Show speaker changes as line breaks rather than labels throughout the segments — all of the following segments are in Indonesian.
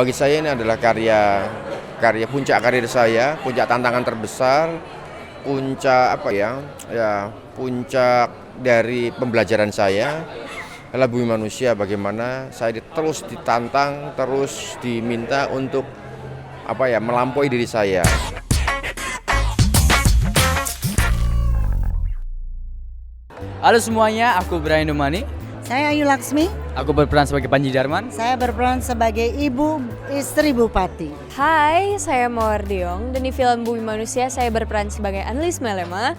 bagi saya ini adalah karya karya puncak karir saya, puncak tantangan terbesar, puncak apa ya, puncak dari pembelajaran saya adalah Bumi Manusia. Bagaimana saya terus ditantang, terus diminta untuk apa ya, melampaui diri saya.
Halo semuanya, aku Brian Domani.
Saya Ayu Laksmi.
Aku berperan sebagai Panji Darman.
Saya berperan sebagai ibu istri bupati.
Hai, saya Mawar Deong dan di film Bumi Manusia saya berperan sebagai Annelies Melema.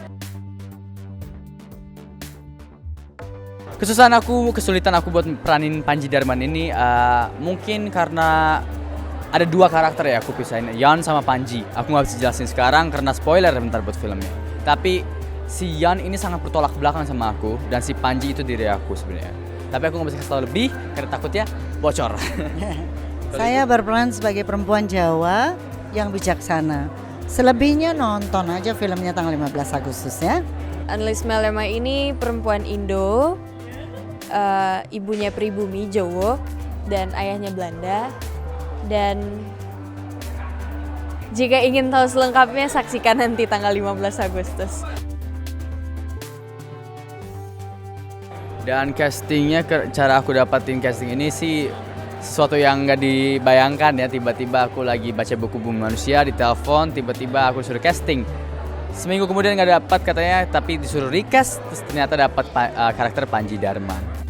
Kesulitan aku buat peranin Panji Darman ini mungkin karena ada dua karakter ya aku pisahin, Yan sama Panji. Aku nggak bisa jelasin sekarang karena spoiler bentar buat filmnya. Tapi si Yan ini sangat bertolak belakang sama aku dan si Panji itu diri aku sebenarnya. Tapi aku nggak bisa kasih tahu lebih karena takutnya bocor.
Saya berperan sebagai perempuan Jawa yang bijaksana. Selebihnya nonton aja filmnya tanggal 15 Agustus ya.
Annelies Melema ini perempuan Indo, ibunya pribumi Jawa dan ayahnya Belanda. Dan jika ingin tahu selengkapnya saksikan nanti tanggal 15 Agustus.
Dan castingnya, cara aku dapatin casting ini sih sesuatu yang nggak dibayangkan ya. Tiba-tiba aku lagi baca buku Bumi Manusia, ditelepon, tiba-tiba aku suruh casting. Seminggu kemudian nggak dapat katanya, tapi disuruh recast, terus ternyata dapat karakter Panji Darman.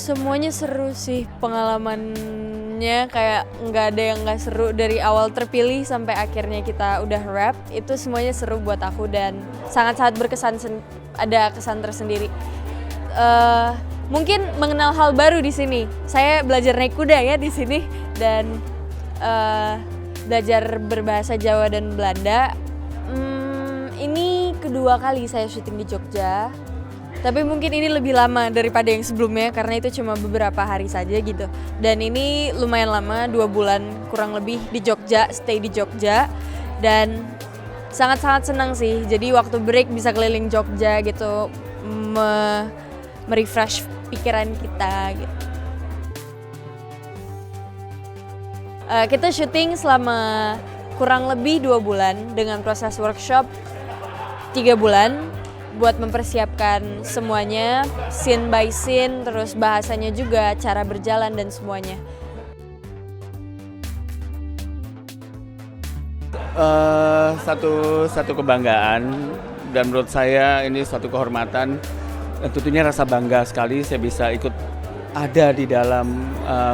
Semuanya seru sih, pengalamannya kayak nggak ada yang nggak seru. Dari awal terpilih sampai akhirnya kita udah rap, itu semuanya seru buat aku dan sangat-sangat berkesan, ada kesan tersendiri. Mungkin mengenal hal baru di sini. Saya belajar naik kuda ya di sini dan belajar berbahasa Jawa dan Belanda. Ini kedua kali saya syuting di Jogja. Tapi mungkin ini lebih lama daripada yang sebelumnya karena itu cuma beberapa hari saja gitu. Dan ini lumayan lama, 2 bulan kurang lebih di Jogja, stay di Jogja. Dan sangat-sangat senang sih, jadi waktu break bisa keliling Jogja gitu, merefresh pikiran kita gitu. Kita syuting selama kurang lebih 2 bulan dengan proses workshop 3 bulan. Buat mempersiapkan semuanya, scene by scene, terus bahasanya juga, cara berjalan dan semuanya.
Satu kebanggaan dan menurut saya ini suatu kehormatan. Tentunya rasa bangga sekali saya bisa ikut ada di dalam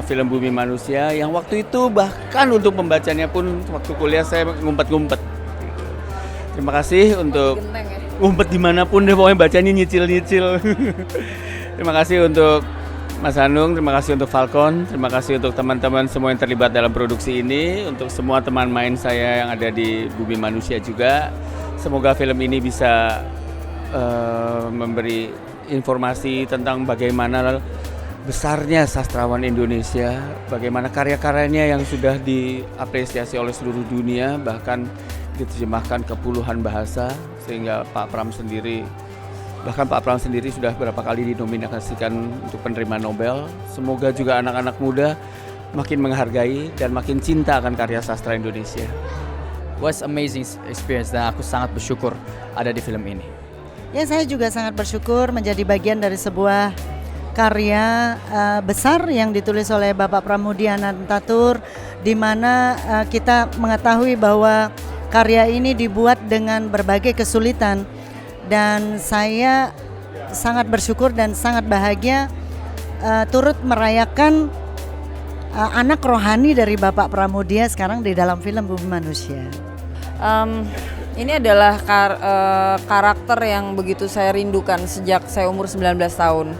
film Bumi Manusia yang waktu itu bahkan untuk pembacanya pun waktu kuliah saya ngumpet-ngumpet. Terima kasih untuk ngumpet dimanapun deh, pokoknya bacanya nyicil-nyicil. Terima kasih untuk Mas Hanung, terima kasih untuk Falcon, terima kasih untuk teman-teman semua yang terlibat dalam produksi ini, untuk semua teman main saya yang ada di Bumi Manusia juga. Semoga film ini bisa memberi informasi tentang bagaimana besarnya sastrawan Indonesia, bagaimana karya-karyanya yang sudah diapresiasi oleh seluruh dunia, bahkan diterjemahkan ke puluhan bahasa, sehingga Pak Pram sendiri sudah berapa kali dinominasikan untuk penerima Nobel. Semoga juga anak-anak muda makin menghargai dan makin cinta akan karya sastra Indonesia.
Was amazing experience dan aku sangat bersyukur ada di film ini.
Ya, saya juga sangat bersyukur menjadi bagian dari sebuah karya besar yang ditulis oleh Bapak Pramudi Anantatur, di mana kita mengetahui bahwa karya ini dibuat dengan berbagai kesulitan dan saya sangat bersyukur dan sangat bahagia turut merayakan anak rohani dari Bapak Pramudia sekarang di dalam film Bumi Manusia.
Ini adalah karakter yang begitu saya rindukan sejak saya umur 19 tahun.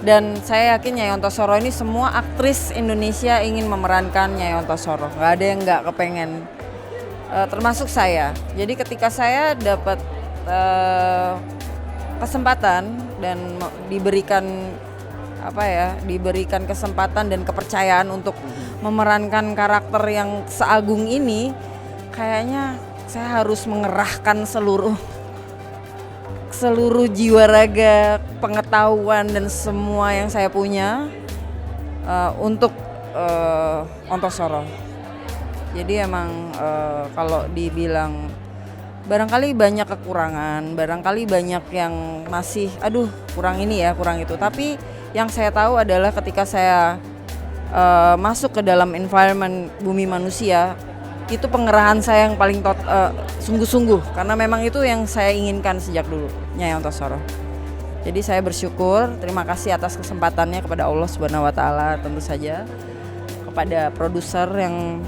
Dan saya yakin Nyai Ontosoro ini semua aktris Indonesia ingin memerankan Nyai Ontosoro. Gak ada yang gak kepengen. Termasuk saya. Jadi ketika saya dapat kesempatan dan diberikan kesempatan dan kepercayaan untuk memerankan karakter yang seagung ini, kayaknya saya harus mengerahkan seluruh jiwa raga, pengetahuan dan semua yang saya punya untuk Ontosoro. Jadi emang kalau dibilang barangkali banyak kekurangan, barangkali banyak yang masih aduh kurang ini ya, kurang itu. Tapi yang saya tahu adalah ketika saya masuk ke dalam environment Bumi Manusia, itu pengerahan saya yang paling sungguh-sungguh, karena memang itu yang saya inginkan sejak dulu, Nyai Ontosoro. Jadi saya bersyukur, terima kasih atas kesempatannya kepada Allah Subhanahu wa taala, tentu saja kepada produser yang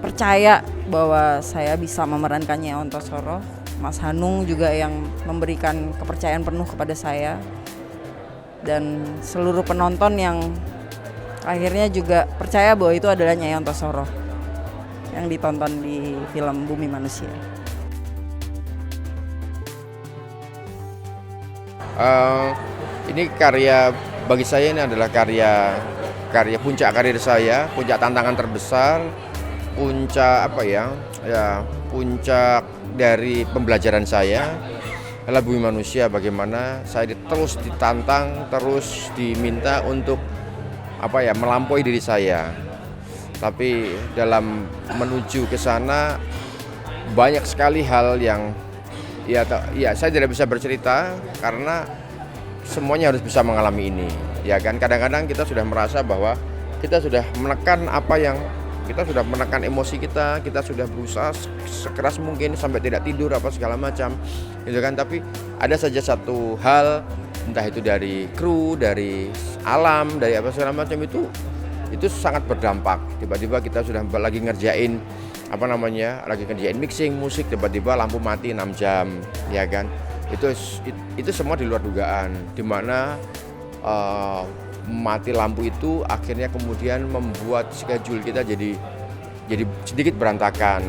percaya bahwa saya bisa memerankan Nyai Ontosoro, Mas Hanung juga yang memberikan kepercayaan penuh kepada saya, dan seluruh penonton yang akhirnya juga percaya bahwa itu adalah Nyai Ontosoro yang ditonton di film Bumi Manusia.
Ini karya, bagi saya ini adalah karya puncak karir saya, puncak tantangan terbesar, puncak puncak dari pembelajaran saya adalah Bumi Manusia. Bagaimana saya terus ditantang, terus diminta untuk melampaui diri saya. Tapi dalam menuju ke sana banyak sekali hal yang saya tidak bisa bercerita karena semuanya harus bisa mengalami ini, ya kan. Kadang-kadang kita sudah merasa bahwa kita sudah menekan kita sudah menekan emosi kita sudah berusaha sekeras mungkin sampai tidak tidur segala macam, gitu kan. Tapi ada saja satu hal, entah itu dari kru, dari alam, dari segala macam, itu sangat berdampak. Tiba-tiba kita sudah lagi ngerjain lagi ngerjain mixing musik, tiba-tiba lampu mati 6 jam, ya kan. Itu semua di luar dugaan, dimana mati lampu itu akhirnya kemudian membuat schedule kita jadi sedikit berantakan,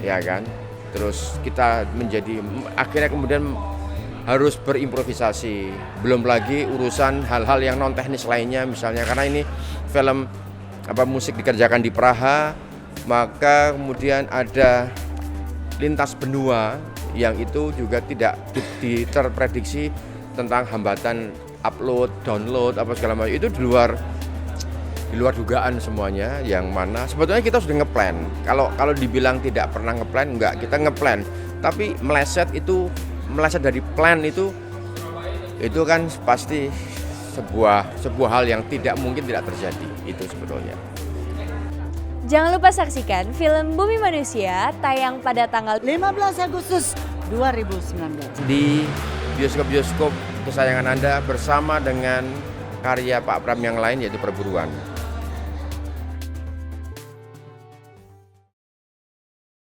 ya kan. Terus kita akhirnya kemudian harus berimprovisasi. Belum lagi urusan hal-hal yang non teknis lainnya, misalnya karena ini film musik dikerjakan di Praha, maka kemudian ada lintas benua yang itu juga tidak terprediksi tentang hambatan upload, download, segala macam. Itu di luar dugaan semuanya, yang mana sebetulnya kita sudah ngeplan. Kalau dibilang tidak pernah ngeplan, enggak, kita ngeplan. Tapi meleset dari plan itu kan pasti sebuah hal yang tidak mungkin tidak terjadi, itu sebetulnya.
Jangan lupa saksikan film Bumi Manusia tayang pada tanggal
15 Agustus 2019
di bioskop-bioskop kesayangan Anda bersama dengan karya Pak Pram yang lain, yaitu Perburuan.